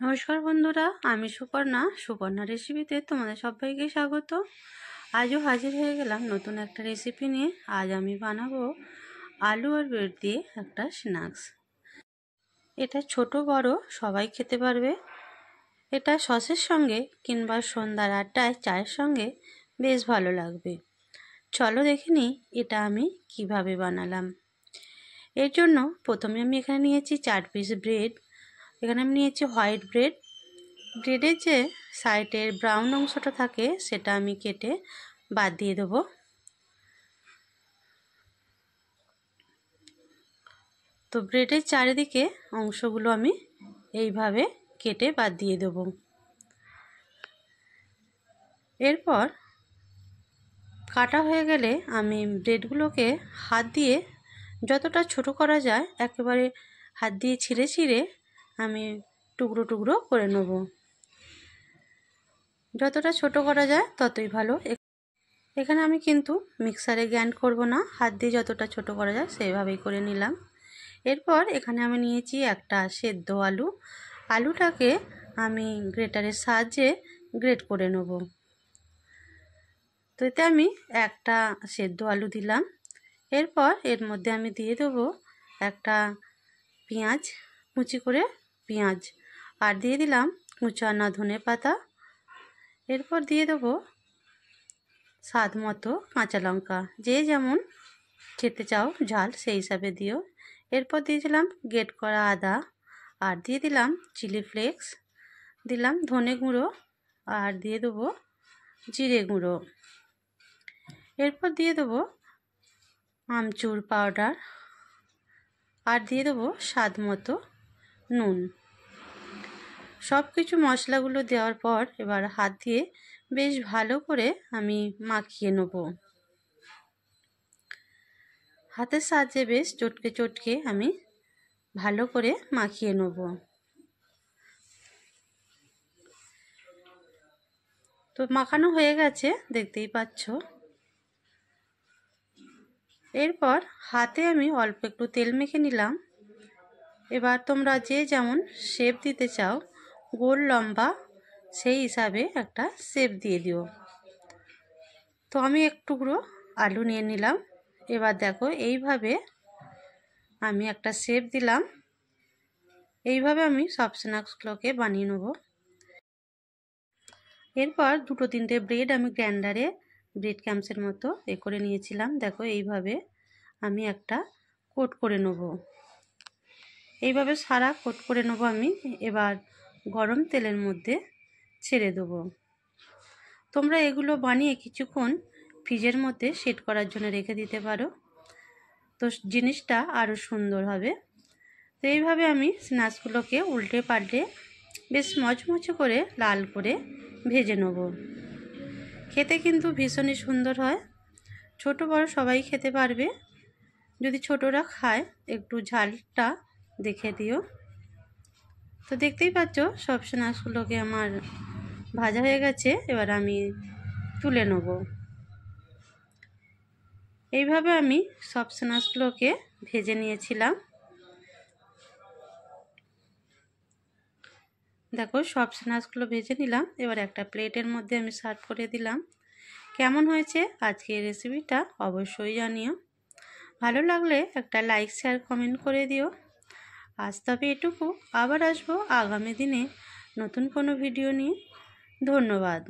নমস্কার বন্ধুরা, আমি সুপর্ণা রেসিপিতে তোমাদের সবাইকে স্বাগত। আজও হাজির হয়ে গেলাম নতুন একটা রেসিপি নিয়ে। আজ আমি বানাবো আলু আর ব্রেড দিয়ে একটা স্ন্যাক্স। এটা ছোট বড় সবাই খেতে পারবে। এটা সসের সঙ্গে কিংবা সন্ধ্যার আড্ডায় চায়ের সঙ্গে বেশ ভালো লাগবে। চলো দেখে নিই এটা আমি কিভাবে বানালাম। এর জন্য প্রথমে আমি এখানে নিয়েছি 4 পিস ব্রেড। এখানে আমি নিয়েছি হোয়াইট ব্রেড। ব্রেডের যে সাইডের ব্রাউন অংশটা থাকে সেটা আমি কেটে বাদ দিয়ে দেবো। তো ব্রেডের চারিদিকে অংশগুলো আমি এইভাবে কেটে বাদ দিয়ে দেবো। এরপর কাটা হয়ে গেলে আমি ব্রেডগুলোকে হাত দিয়ে যতটা ছোট করা যায় একেবারে হাত দিয়ে ছিঁড়ে ছিঁড়ে আমি টুকরো টুকরো করে নেব। যতটা ছোট করা যায় ততই ভালো। এখানে আমি কিন্তু মিক্সারে গ্রাইন্ড করব না, হাত দিয়ে যতটা ছোট করা যায় সেইভাবেই করে নিলাম। এরপর এখানে আমি নিয়েছি একটা সেদ্ধ আলু। আলুটাকে আমি গ্রেটারের সাহায্যে গ্রেট করে নেব। তো এতে আমি একটা সেদ্ধ আলু দিলাম। এরপর এর মধ্যে আমি দিয়ে দেবো একটা পেঁয়াজ, কুচি করে পেঁয়াজ, আর দিয়ে দিলাম কুচানো ধনে পাতা। এরপর দিয়ে দেবো স্বাদ মতো কাঁচা লঙ্কা, যে যেমন খেতে চাও ঝাল সেই হিসাবে দিও। এরপর দিয়ে দিলাম গ্রেট করা আদা, আর দিয়ে দিলাম চিলি ফ্লেক্স, দিলাম ধনে গুঁড়ো, আর দিয়ে দেবো জিরে গুঁড়ো। এরপর দিয়ে দেবো আমচুর পাউডার, আর দিয়ে দেবো স্বাদ মতো নুন। সব কিছু মশলাগুলো দেওয়ার পর এবার হাত দিয়ে বেশ ভালো করে আমি মাখিয়ে নেব। হাতের সাহায্যে বেশ চটকে চটকে আমি ভালো করে মাখিয়ে নেব। তো মাখানো হয়ে গেছে, দেখতেই পাচ্ছ। এরপর হাতে আমি অল্প একটু তেল মেখে নিলাম। এবার তোমরা যে যেমন শেপ দিতে চাও, গোল লম্বা সেই হিসাবে একটা শেপ দিয়ে দিও। তো আমি এক টুকরো আলু নিয়ে নিলাম। এবার দেখো এইভাবে আমি একটা শেপ দিলাম। এইভাবে আমি সব স্ন্যাক্সগুলোকে বানিয়ে নেব। এরপর 2-3টে ব্রেড আমি গ্রাইন্ডারে ব্রেড ক্রাম্বসের মতো করে নিয়েছিলাম। দেখো এইভাবে আমি একটা কোট করে নেব। এইভাবে সারা কোট করে নেব আমি। এবার গরম তেলের মধ্যে ছেড়ে দেবো। তোমরা এগুলো বানিয়ে কিছুক্ষণ ফ্রিজের মধ্যে সেট করার জন্য রেখে দিতে পারো, তো জিনিসটা আরও সুন্দর হবে। তো এইভাবে আমি স্ন্যাক্সগুলোকে উল্টে পাল্টে বেশ মচমচে করে লাল করে ভেজে নেব। খেতে কিন্তু ভীষণই সুন্দর হয়। ছোট বড় সবাই খেতে পারবে। যদি ছোটরা খায় একটু ঝালটা দেখে দিও। তো দেখতেই পাচ্ছ সব স্ন্যাক্সগুলোকে আমার ভাজা হয়ে গেছে। এবার আমি তুলে নেব। এইভাবে আমি সব স্ন্যাক্সগুলোকে ভেজে নিয়েছিলাম। দেখো সব স্ন্যাক্সগুলো ভেজে নিলাম। এবার একটা প্লেটের মধ্যে আমি সার্ভ করে দিলাম। কেমন হয়েছে আজকের রেসিপিটা অবশ্যই জানিও। ভালো লাগলে একটা লাইক শেয়ার কমেন্ট করে দিও। আজ তবে এটুকু, আবার আসবো আগামী দিনে নতুন কোনো ভিডিও নিয়ে। ধন্যবাদ।